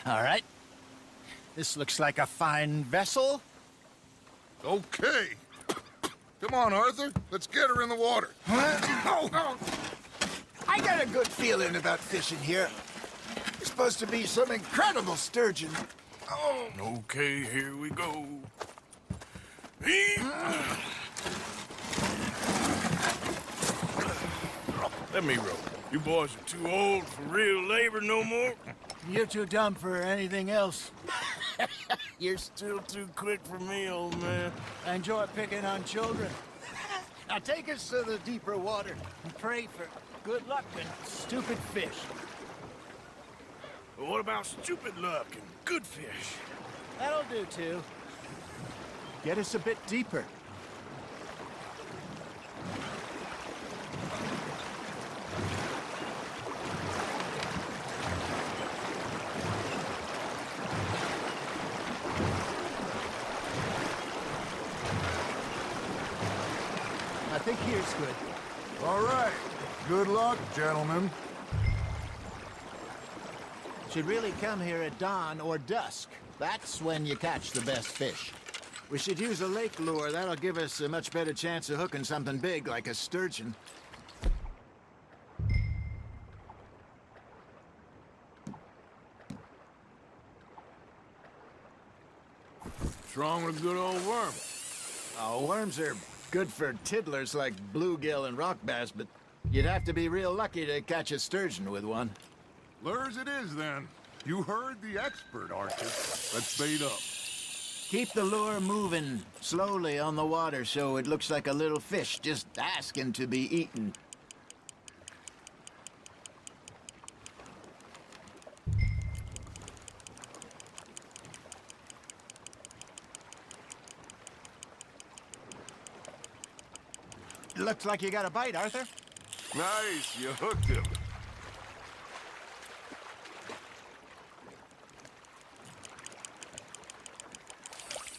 All right. This looks like a fine vessel. Okay. Come on, Arthur. Let's get her in the water. Oh. I got a good feeling about fishing here. It's supposed to be some incredible sturgeon. Oh. Okay, here we go. Let me row. You boys are too old for real labor no more. You're too dumb for anything else. You're still too quick for me, old man. I enjoy picking on children. Now take us to the deeper water and pray for good luck and stupid fish. But what about stupid luck and good fish? That'll do, too. Get us a bit deeper. I think here's good. All right. Good luck, gentlemen. Should really come here at dawn or dusk. That's when you catch the best fish. We should use a lake lure. That'll give us a much better chance of hooking something big like a sturgeon. What's wrong with a good old worm? Oh, worms are good for tiddlers like bluegill and rock bass, but you'd have to be real lucky to catch a sturgeon with one. Lures it is, then. You heard the expert, Arthur. Let's bait up. Keep the lure moving slowly on the water so it looks like a little fish just asking to be eaten. Looks like you got a bite, Arthur. Nice, you hooked him.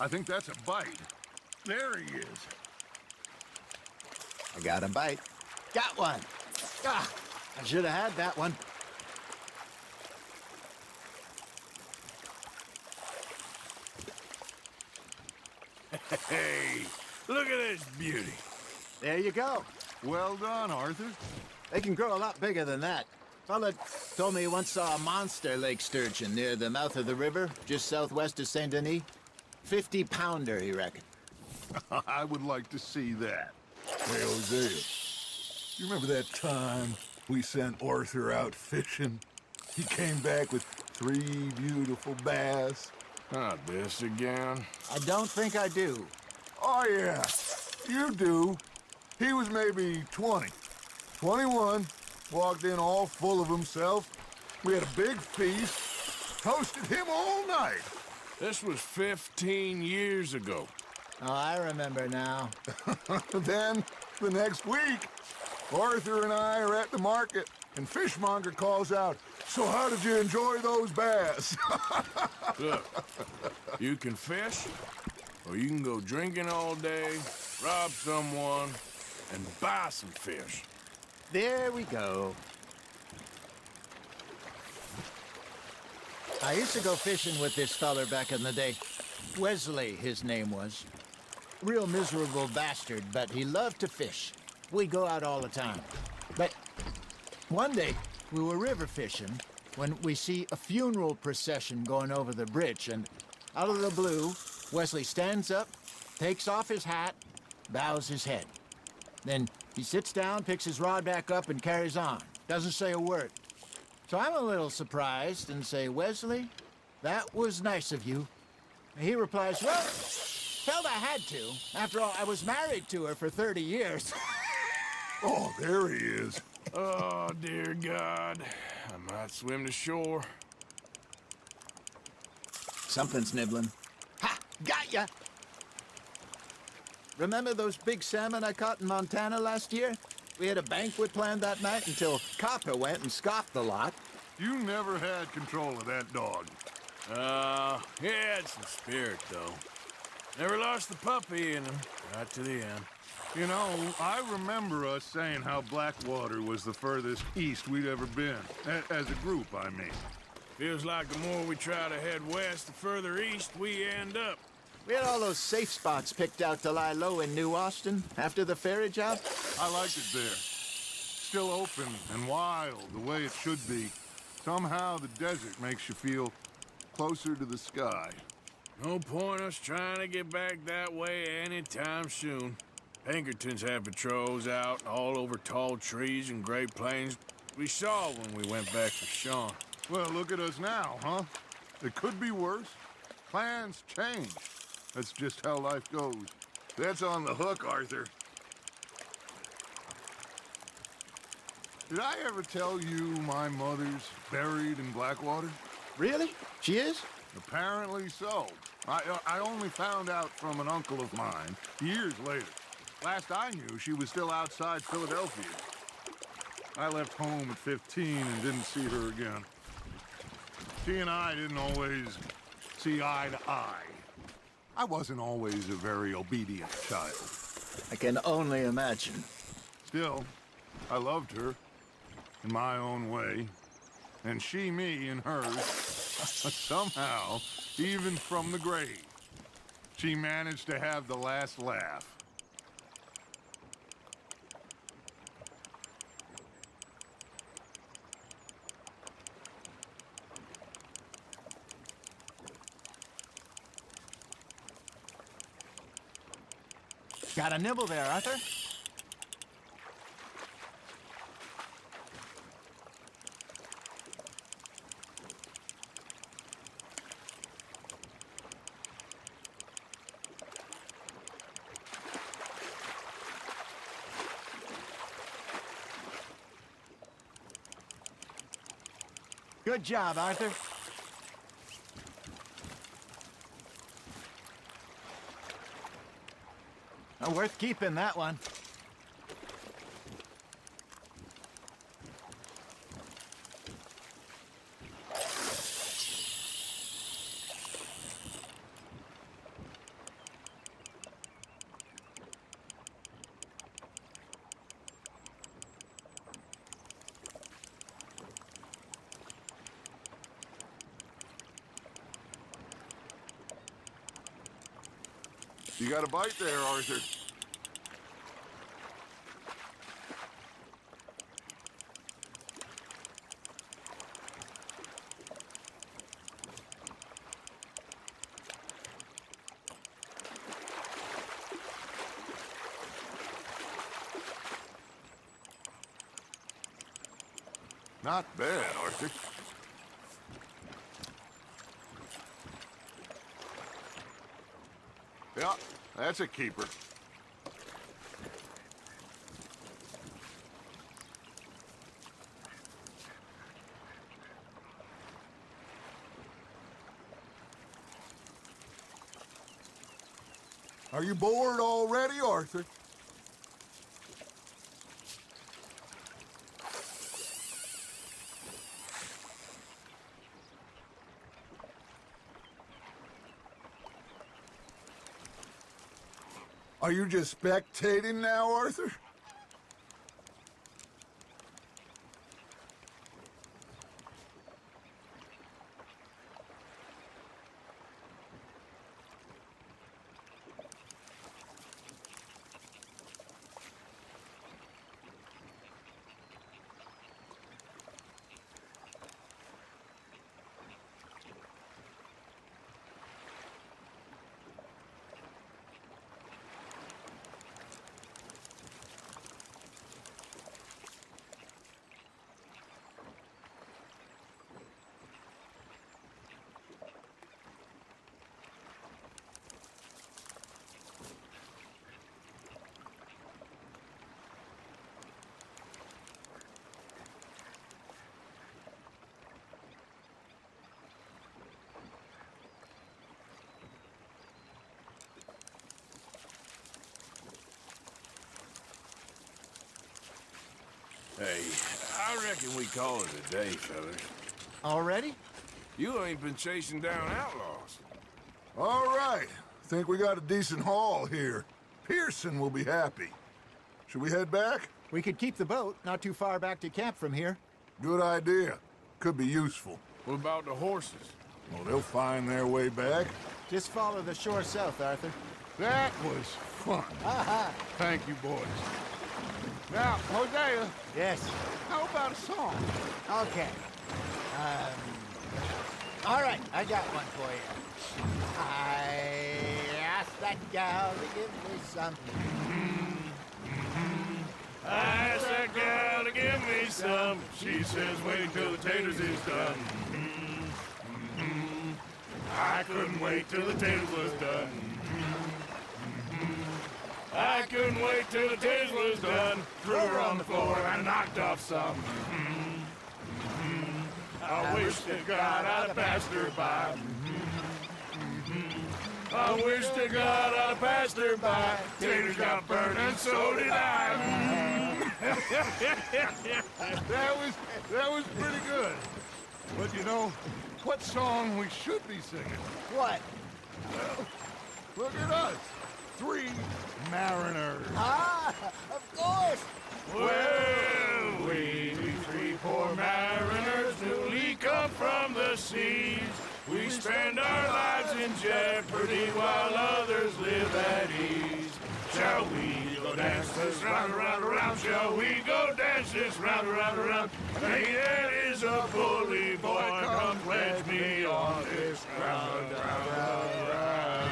I think that's a bite. There he is. I got a bite. Got one. Ah, I should have had that one. Hey, look at this beauty. There you go. Well done, Arthur. They can grow a lot bigger than that. Fella told me he once saw a monster lake sturgeon near the mouth of the river, just southwest of Saint Denis. 50-pounder, he reckoned. I would like to see that. Hey, Hosea, you remember that time we sent Arthur out fishing? He came back with 3 beautiful bass. Not this again. I don't think I do. Oh, yeah, you do. He was maybe 20, 21, walked in all full of himself. We had a big feast, toasted him all night. This was 15 years ago. Oh, I remember now. Then, the next week, Arthur and I are at the market, and Fishmonger calls out, "So how did you enjoy those bass?" Look, you can fish, or you can go drinking all day, rob someone, and buy some fish. There we go. I used to go fishing with this feller back in the day. Wesley, his name was. Real miserable bastard, but he loved to fish. We'd go out all the time. But one day, we were river fishing when we see a funeral procession going over the bridge, and out of the blue, Wesley stands up, takes off his hat, bows his head. Then he sits down, picks his rod back up, and carries on. Doesn't say a word. So I'm a little surprised and say, "Wesley, that was nice of you." And he replies, "Well, felt I had to. After all, I was married to her for 30 years. Oh, there he is. Oh, dear God. I might swim to shore. Something's nibbling. Ha! Got ya! Remember those big salmon I caught in Montana last year? We had a banquet planned that night until Copper went and scoffed the lot. You never had control of that dog. He had some spirit, though. Never lost the puppy in him, right to the end. You know, I remember us saying how Blackwater was the furthest east we'd ever been. As a group, I mean. Feels like the more we try to head west, the further east we end up. We had all those safe spots picked out to lie low in New Austin after the ferry job. I liked it there. Still open and wild, the way it should be. Somehow the desert makes you feel closer to the sky. No point us trying to get back that way anytime soon. Pinkertons have patrols out all over tall trees and Great Plains. We saw when we went back for Sean. Well, look at us now, huh? It could be worse. Plans change. That's just how life goes. That's on the hook, Arthur. Did I ever tell you my mother's buried in Blackwater? Really? She is? Apparently so. I only found out from an uncle of mine years later. Last I knew, she was still outside Philadelphia. I left home at 15 and didn't see her again. She and I didn't always see eye to eye. I wasn't always a very obedient child. I can only imagine. Still, I loved her in my own way, and she me in hers. Somehow, even from the grave, she managed to have the last laugh. Got a nibble there, Arthur? Good job, Arthur. Worth keeping, that one. You got a bite there, Arthur. Not bad, Arthur. Yeah, that's a keeper. Are you bored already, Arthur? Are you just spectating now, Arthur? Hey, I reckon we call it a day, fellas. Already? You ain't been chasing down outlaws. All right. Think we got a decent haul here. Pearson will be happy. Should we head back? We could keep the boat not too far back to camp from here. Good idea. Could be useful. What about the horses? Well, they'll find their way back. Just follow the shore south, Arthur. That was fun. Thank you, boys. Now, Hosea, Yes. how about a song? Okay. All right, I got one for you. I asked that gal to give me some. I asked that gal to give me some. She says, wait till the taters is done. I couldn't wait till the taters was done. I couldn't wait till the taters was done. Threw her on the floor and knocked off some. I wish to God I'd passed her by. I wish to God I'd passed her by. Taters got burned and so did I. That was pretty good. But you know, what song we should be singing? What? Look at us. 3 mariners. Ah, of course. Well, we 3 poor mariners newly come from the seas. We spend our lives in jeopardy while others live at ease. Shall we go dance this round, around, around? Shall we go dance this round, around, around? Hey, that is a bully boy. Come pledge me on this round, round, round, round.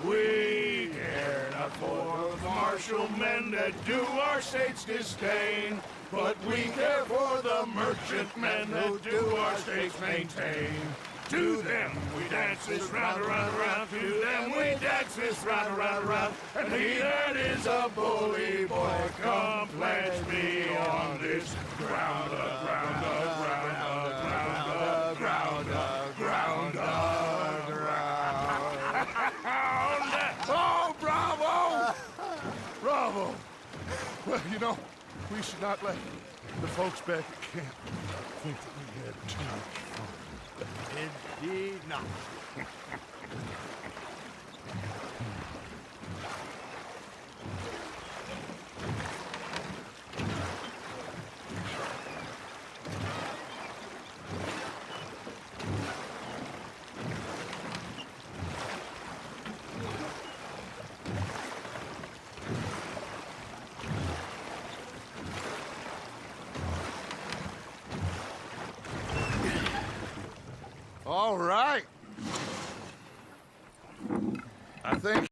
We care not for the martial men that do our state's disdain, but we care for the merchant men that do our states maintain. To them we dance this round, around, around. To them we dance this round, around, around. And he that is a bully boy, come pledge me on this ground, ground, ground, ground, ground, ground, ground. Oh, bravo! Bravo! Well, you know, we should not let the folks back at camp think that we had too much fun. Indeed not. All right. I think